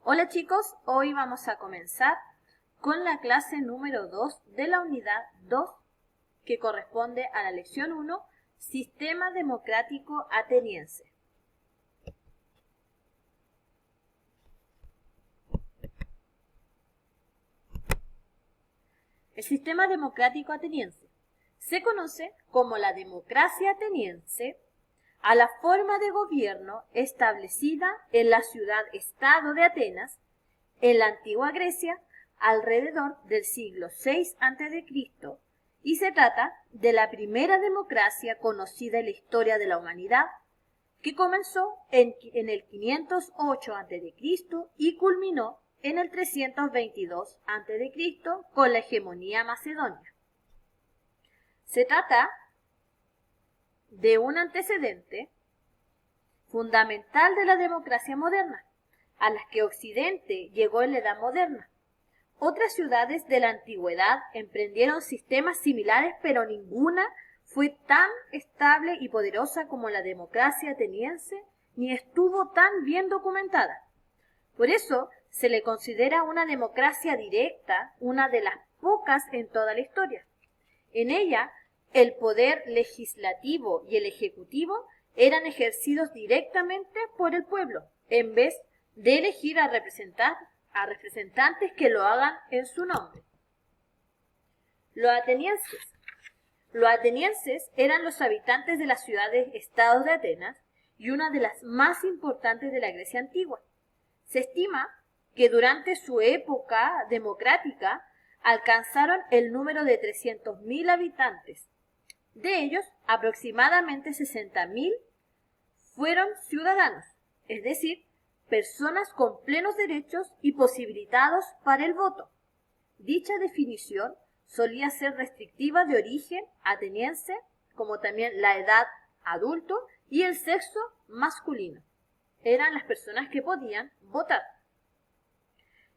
Hola chicos, hoy vamos a comenzar con la clase número 2 de la unidad 2 que corresponde a la lección 1, Sistema Democrático Ateniense. El sistema democrático ateniense se conoce como la democracia ateniense a la forma de gobierno establecida en la ciudad-estado de Atenas, en la antigua Grecia, alrededor del siglo VI a.C., y se trata de la primera democracia conocida en la historia de la humanidad, que comenzó en el 508 a.C. y culminó en el 322 a.C. con la hegemonía macedonia. Se trata de un antecedente fundamental de la democracia moderna, a las que Occidente llegó en la Edad Moderna. Otras ciudades de la antigüedad emprendieron sistemas similares, pero ninguna fue tan estable y poderosa como la democracia ateniense, ni estuvo tan bien documentada. Por eso se le considera una democracia directa, una de las pocas en toda la historia. En ella, el poder legislativo y el ejecutivo eran ejercidos directamente por el pueblo, en vez de elegir a representantes que lo hagan en su nombre. Los atenienses eran los habitantes de las ciudades-estados de Atenas y una de las más importantes de la Grecia antigua. Se estima que durante su época democrática alcanzaron el número de 300.000 habitantes. De ellos, aproximadamente 60.000 fueron ciudadanos, es decir, personas con plenos derechos y posibilitados para el voto. Dicha definición solía ser restrictiva de origen ateniense, como también la edad adulto y el sexo masculino. Eran las personas que podían votar.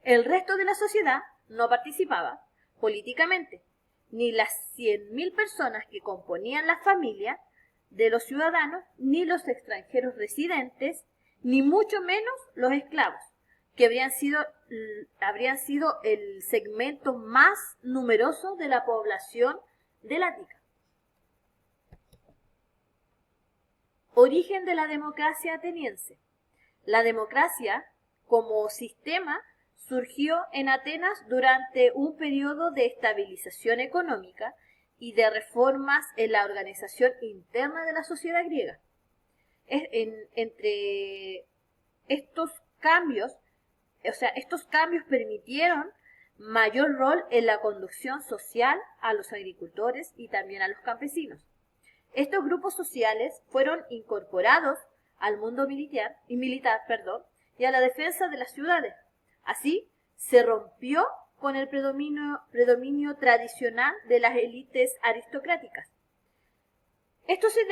El resto de la sociedad no participaba políticamente, ni las 100.000 personas que componían la familia de los ciudadanos, ni los extranjeros residentes, ni mucho menos los esclavos, que habrían sido el segmento más numeroso de la población del Ática. Origen de la democracia ateniense. La democracia, como sistema, surgió en Atenas durante un periodo de estabilización económica y de reformas en la organización interna de la sociedad griega. Entre estos cambios permitieron mayor rol en la conducción social a los agricultores y también a los campesinos. Estos grupos sociales fueron incorporados al mundo militar y a la defensa de las ciudades. Así, se rompió con el predominio tradicional de las élites aristocráticas. Esto se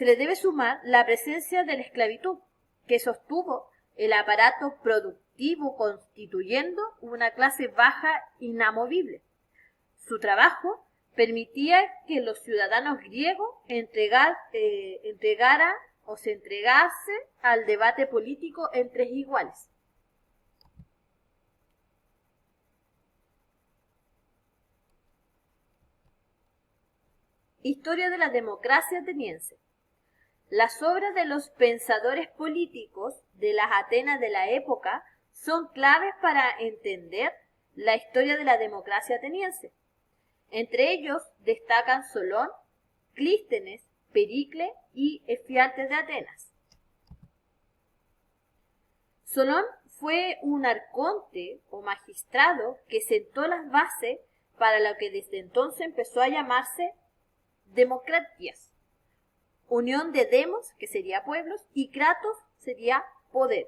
le debe sumar la presencia de la esclavitud, que sostuvo el aparato productivo constituyendo una clase baja inamovible. Su trabajo permitía que los ciudadanos griegos se entregase al debate político entre iguales. Historia de la democracia ateniense. Las obras de los pensadores políticos de las Atenas de la época son claves para entender la historia de la democracia ateniense. Entre ellos destacan Solón, Clístenes, Pericles y Efialtes de Atenas. Solón fue un arconte o magistrado que sentó las bases para lo que desde entonces empezó a llamarse democracias. Unión de demos, que sería pueblos, y kratos sería poder.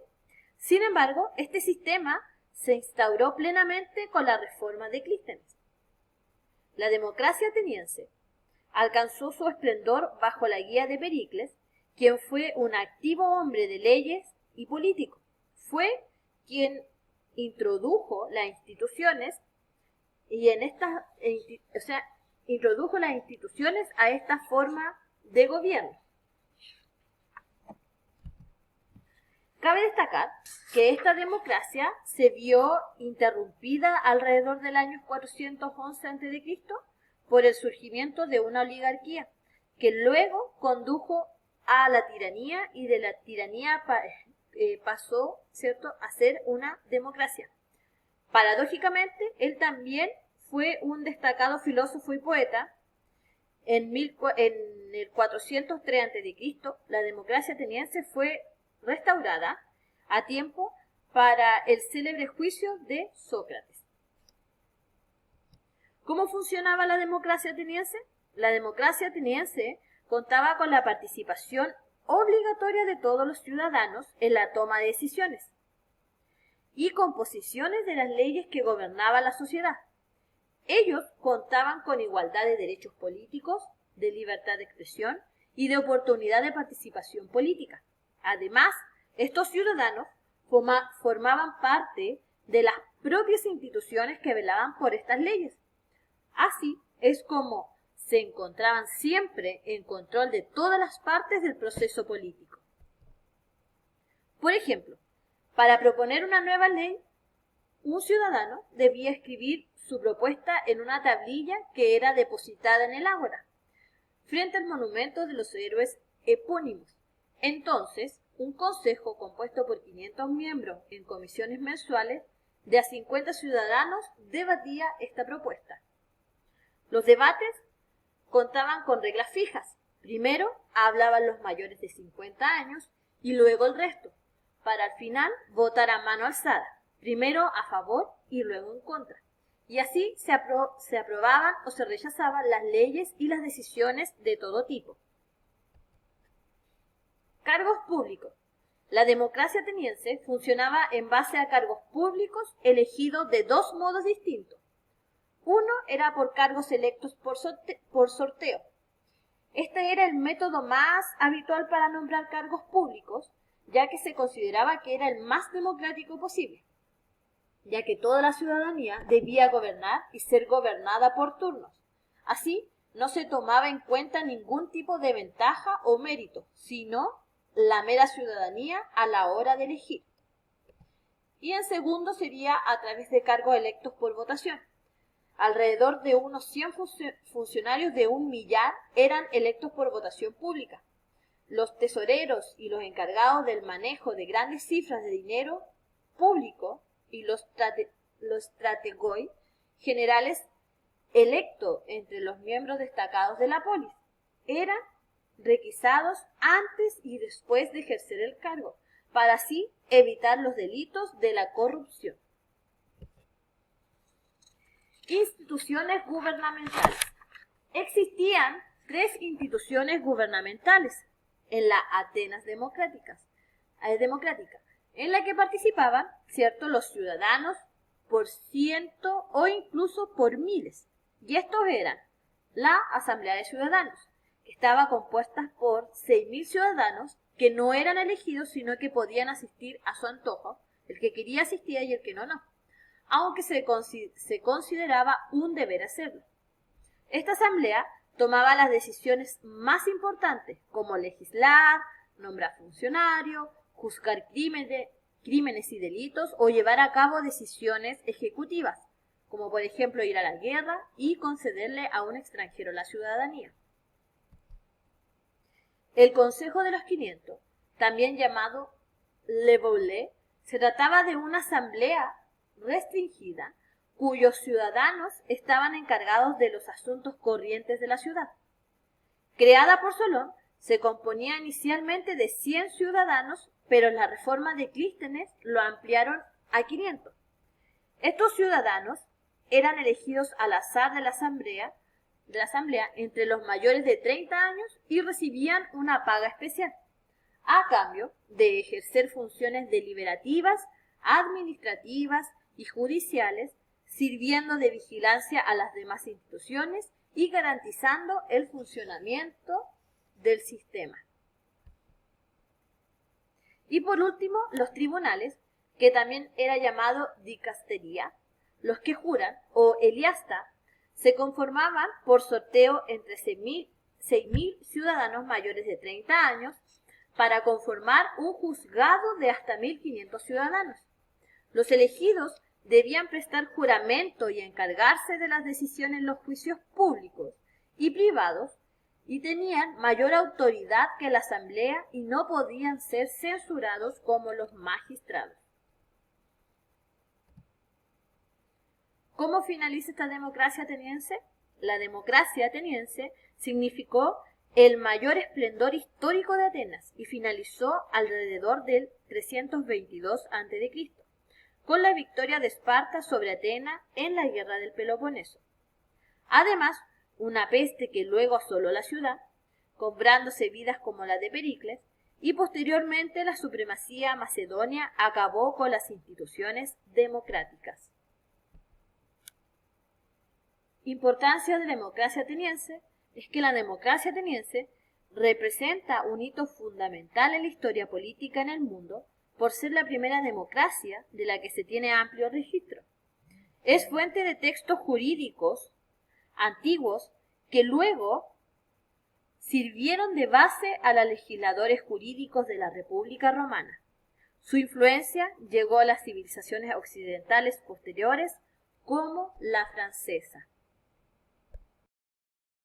Sin embargo, este sistema se instauró plenamente con la reforma de Clístenes. La democracia ateniense alcanzó su esplendor bajo la guía de Pericles, quien fue un activo hombre de leyes y político. Fue quien introdujo las instituciones a esta forma de gobierno. Cabe destacar que esta democracia se vio interrumpida alrededor del año 411 a.C. por el surgimiento de una oligarquía, que luego condujo a la tiranía y de la tiranía pasó, ¿cierto?, a ser una democracia. Paradójicamente, él también fue un destacado filósofo y poeta. En el 403 a.C., la democracia ateniense fue restaurada a tiempo para el célebre juicio de Sócrates. ¿Cómo funcionaba la democracia ateniense? La democracia ateniense contaba con la participación obligatoria de todos los ciudadanos en la toma de decisiones y composiciones de las leyes que gobernaban la sociedad. Ellos contaban con igualdad de derechos políticos, de libertad de expresión y de oportunidad de participación política. Además, estos ciudadanos formaban parte de las propias instituciones que velaban por estas leyes. Así es como se encontraban siempre en control de todas las partes del proceso político. Por ejemplo, para proponer una nueva ley, un ciudadano debía escribir su propuesta en una tablilla que era depositada en el ágora, frente al monumento de los héroes epónimos. Entonces, un consejo compuesto por 500 miembros en comisiones mensuales de a 50 ciudadanos debatía esta propuesta. Los debates contaban con reglas fijas. Primero hablaban los mayores de 50 años y luego el resto, para al final votar a mano alzada, primero a favor y luego en contra. Y así se aprobaban o se rechazaban las leyes y las decisiones de todo tipo. Cargos públicos. La democracia ateniense funcionaba en base a cargos públicos elegidos de dos modos distintos. Uno era por cargos electos por sorteo. Este era el método más habitual para nombrar cargos públicos, ya que se consideraba que era el más democrático posible, ya que toda la ciudadanía debía gobernar y ser gobernada por turnos. Así, no se tomaba en cuenta ningún tipo de ventaja o mérito, sino la mera ciudadanía a la hora de elegir. Y en segundo sería a través de cargos electos por votación. Alrededor de unos 100 funcionarios de 1.000.000 eran electos por votación pública. Los tesoreros y los encargados del manejo de grandes cifras de dinero público y los strategoi generales electos entre los miembros destacados de la polis eran requisados antes y después de ejercer el cargo, para así evitar los delitos de la corrupción. Instituciones gubernamentales. Existían 3 instituciones gubernamentales en la Atenas democrática, en la que participaban, ¿cierto?, los ciudadanos por ciento o incluso por miles. Y estos eran la Asamblea de Ciudadanos, que estaba compuesta por 6.000 ciudadanos que no eran elegidos, sino que podían asistir a su antojo. El que quería asistía y el que no, no, aunque se consideraba un deber hacerlo. Esta asamblea tomaba las decisiones más importantes, como legislar, nombrar funcionarios, juzgar crímenes y delitos o llevar a cabo decisiones ejecutivas, como por ejemplo ir a la guerra y concederle a un extranjero la ciudadanía. El Consejo de los 500, también llamado Le Boule, se trataba de una asamblea restringida cuyos ciudadanos estaban encargados de los asuntos corrientes de la ciudad. Creada por Solón, se componía inicialmente de 100 ciudadanos, pero en la reforma de Clístenes lo ampliaron a 500. Estos ciudadanos eran elegidos al azar de la asamblea entre los mayores de 30 años y recibían una paga especial, a cambio de ejercer funciones deliberativas, administrativas y judiciales, sirviendo de vigilancia a las demás instituciones y garantizando el funcionamiento del sistema. Y por último, los tribunales, que también era llamado dicastería, los que juran, o eliasta, se conformaban por sorteo entre 6.000 ciudadanos mayores de 30 años, para conformar un juzgado de hasta 1.500 ciudadanos. Los elegidos debían prestar juramento y encargarse de las decisiones en los juicios públicos y privados, y tenían mayor autoridad que la asamblea y no podían ser censurados como los magistrados. ¿Cómo finaliza esta democracia ateniense? La democracia ateniense significó el mayor esplendor histórico de Atenas y finalizó alrededor del 322 a.C., con la victoria de Esparta sobre Atenas en la guerra del Peloponeso. Además, una peste que luego asoló la ciudad, cobrándose vidas como la de Pericles, y posteriormente la supremacía macedonia acabó con las instituciones democráticas. Importancia de la democracia ateniense es que la democracia ateniense representa un hito fundamental en la historia política en el mundo por ser la primera democracia de la que se tiene amplio registro. Es fuente de textos jurídicos antiguos que luego sirvieron de base a los legisladores jurídicos de la República Romana. Su influencia llegó a las civilizaciones occidentales posteriores como la francesa.